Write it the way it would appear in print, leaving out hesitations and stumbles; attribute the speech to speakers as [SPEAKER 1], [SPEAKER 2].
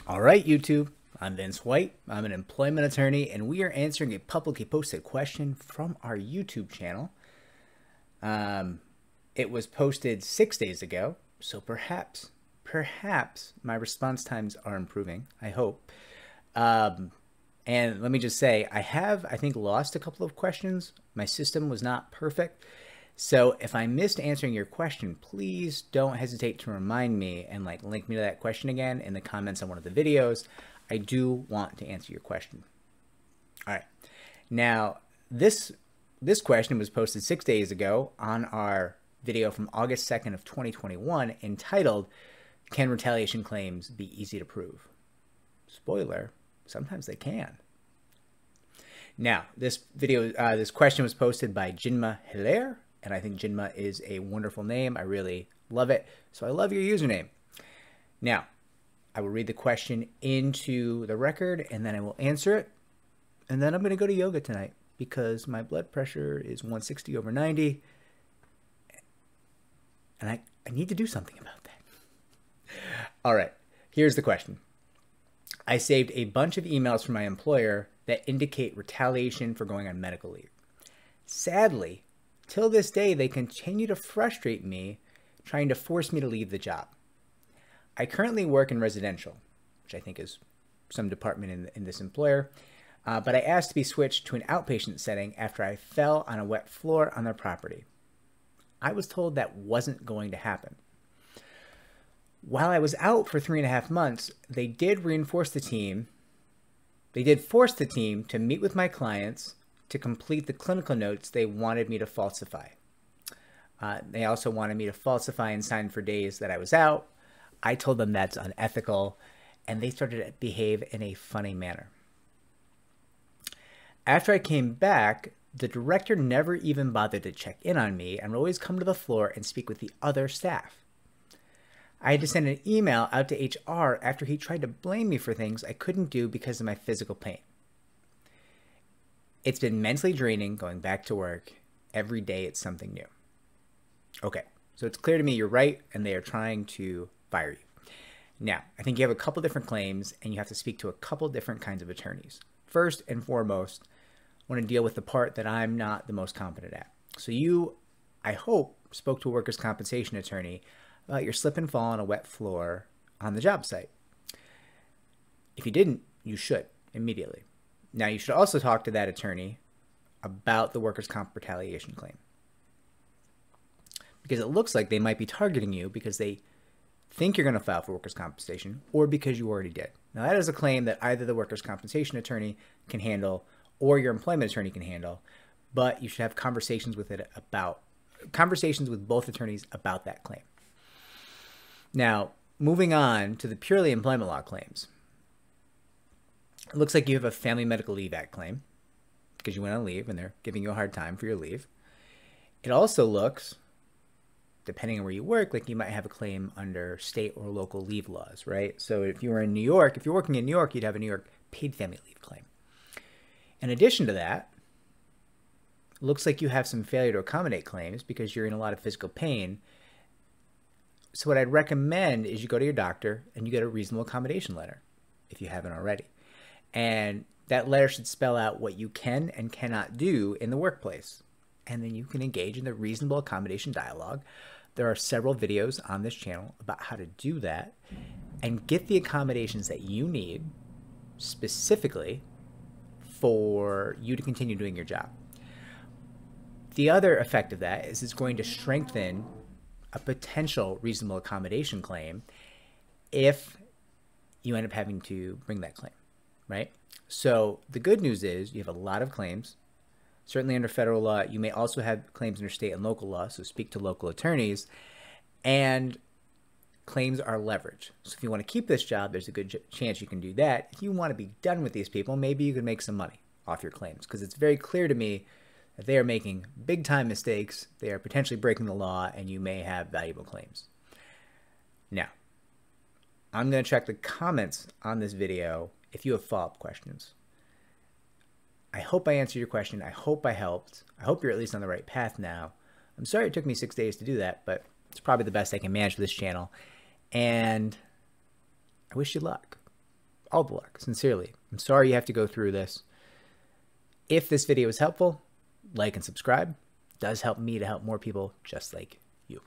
[SPEAKER 1] All right, YouTube. I'm Vince White. I'm an employment attorney, and we are answering a publicly posted question from our YouTube channel. It was posted 6 days ago, so perhaps my response times are improving. I hope. And let me just say, I think, lost a couple of questions. My system was not perfect. So if I missed answering your question, please don't hesitate to remind me and link me to that question again in the comments on one of the videos. I do want to answer your question. All right. Now, this question was posted 6 days ago on our video from August 2nd of 2021 entitled, "Can retaliation claims be easy to prove?" Spoiler, sometimes they can. Now, this question was posted by Jinma Hilaire, and I think Jinma is a wonderful name. I really love it. So I love your username. Now, I will read the question into the record, and then I will answer it. And then I'm going to go to yoga tonight because my blood pressure is 160/90. And I need to do something about that. All right, here's the question. I saved a bunch of emails from my employer that indicate retaliation for going on medical leave. Sadly, till this day, they continue to frustrate me, trying to force me to leave the job. I currently work in residential, which I think is some department in this employer, but I asked to be switched to an outpatient setting after I fell on a wet floor on their property. I was told that wasn't going to happen. While I was out for 3.5 months, they did force the team to meet with my clients to complete the clinical notes they wanted me to falsify. They also wanted me to falsify and sign for days that I was out. I told them that's unethical, and they started to behave in a funny manner. After I came back, the director never even bothered to check in on me and would always come to the floor and speak with the other staff. I had to send an email out to HR after he tried to blame me for things I couldn't do because of my physical pain. It's been mentally draining going back to work. Every day it's something new. Okay, so it's clear to me you're right, and they are trying to fire you. Now, I think you have a couple different claims, and you have to speak to a couple different kinds of attorneys. First and foremost, I want to deal with the part that I'm not the most competent at. So you, I hope, spoke to a workers' compensation attorney about your slip and fall on a wet floor on the job site. If you didn't, you should immediately. Now, you should also talk to that attorney about the workers' comp retaliation claim, because it looks like they might be targeting you because they think you're going to file for workers' compensation or because you already did. Now, that is a claim that either the workers' compensation attorney can handle or your employment attorney can handle, but you should have conversations with both attorneys about that claim. Now, moving on to the purely employment law claims. It looks like you have a Family Medical Leave Act claim because you went on leave and they're giving you a hard time for your leave. It also looks, depending on where you work, like you might have a claim under state or local leave laws, right? So if you were in New York, if you're working in New York, you'd have a New York paid family leave claim. In addition to that, it looks like you have some failure to accommodate claims because you're in a lot of physical pain. So what I'd recommend is you go to your doctor and you get a reasonable accommodation letter if you haven't already. And that letter should spell out what you can and cannot do in the workplace. And then you can engage in the reasonable accommodation dialogue. There are several videos on this channel about how to do that and get the accommodations that you need specifically for you to continue doing your job. The other effect of that is it's going to strengthen a potential reasonable accommodation claim if you end up having to bring that claim, right? So the good news is you have a lot of claims. Certainly under federal law, you may also have claims under state and local law, so speak to local attorneys. And claims are leverage. So if you want to keep this job, there's a good chance you can do that. If you want to be done with these people, maybe you can make some money off your claims, because it's very clear to me that they are making big time mistakes. They are potentially breaking the law, and you may have valuable claims. Now, I'm going to check the comments on this video if you have follow-up questions. I hope I answered your question. I hope I helped. I hope you're at least on the right path now. I'm sorry it took me 6 days to do that, but it's probably the best I can manage for this channel. And I wish you luck. all the luck, sincerely. I'm sorry you have to go through this. If this video was helpful, like and subscribe. It does help me to help more people just like you.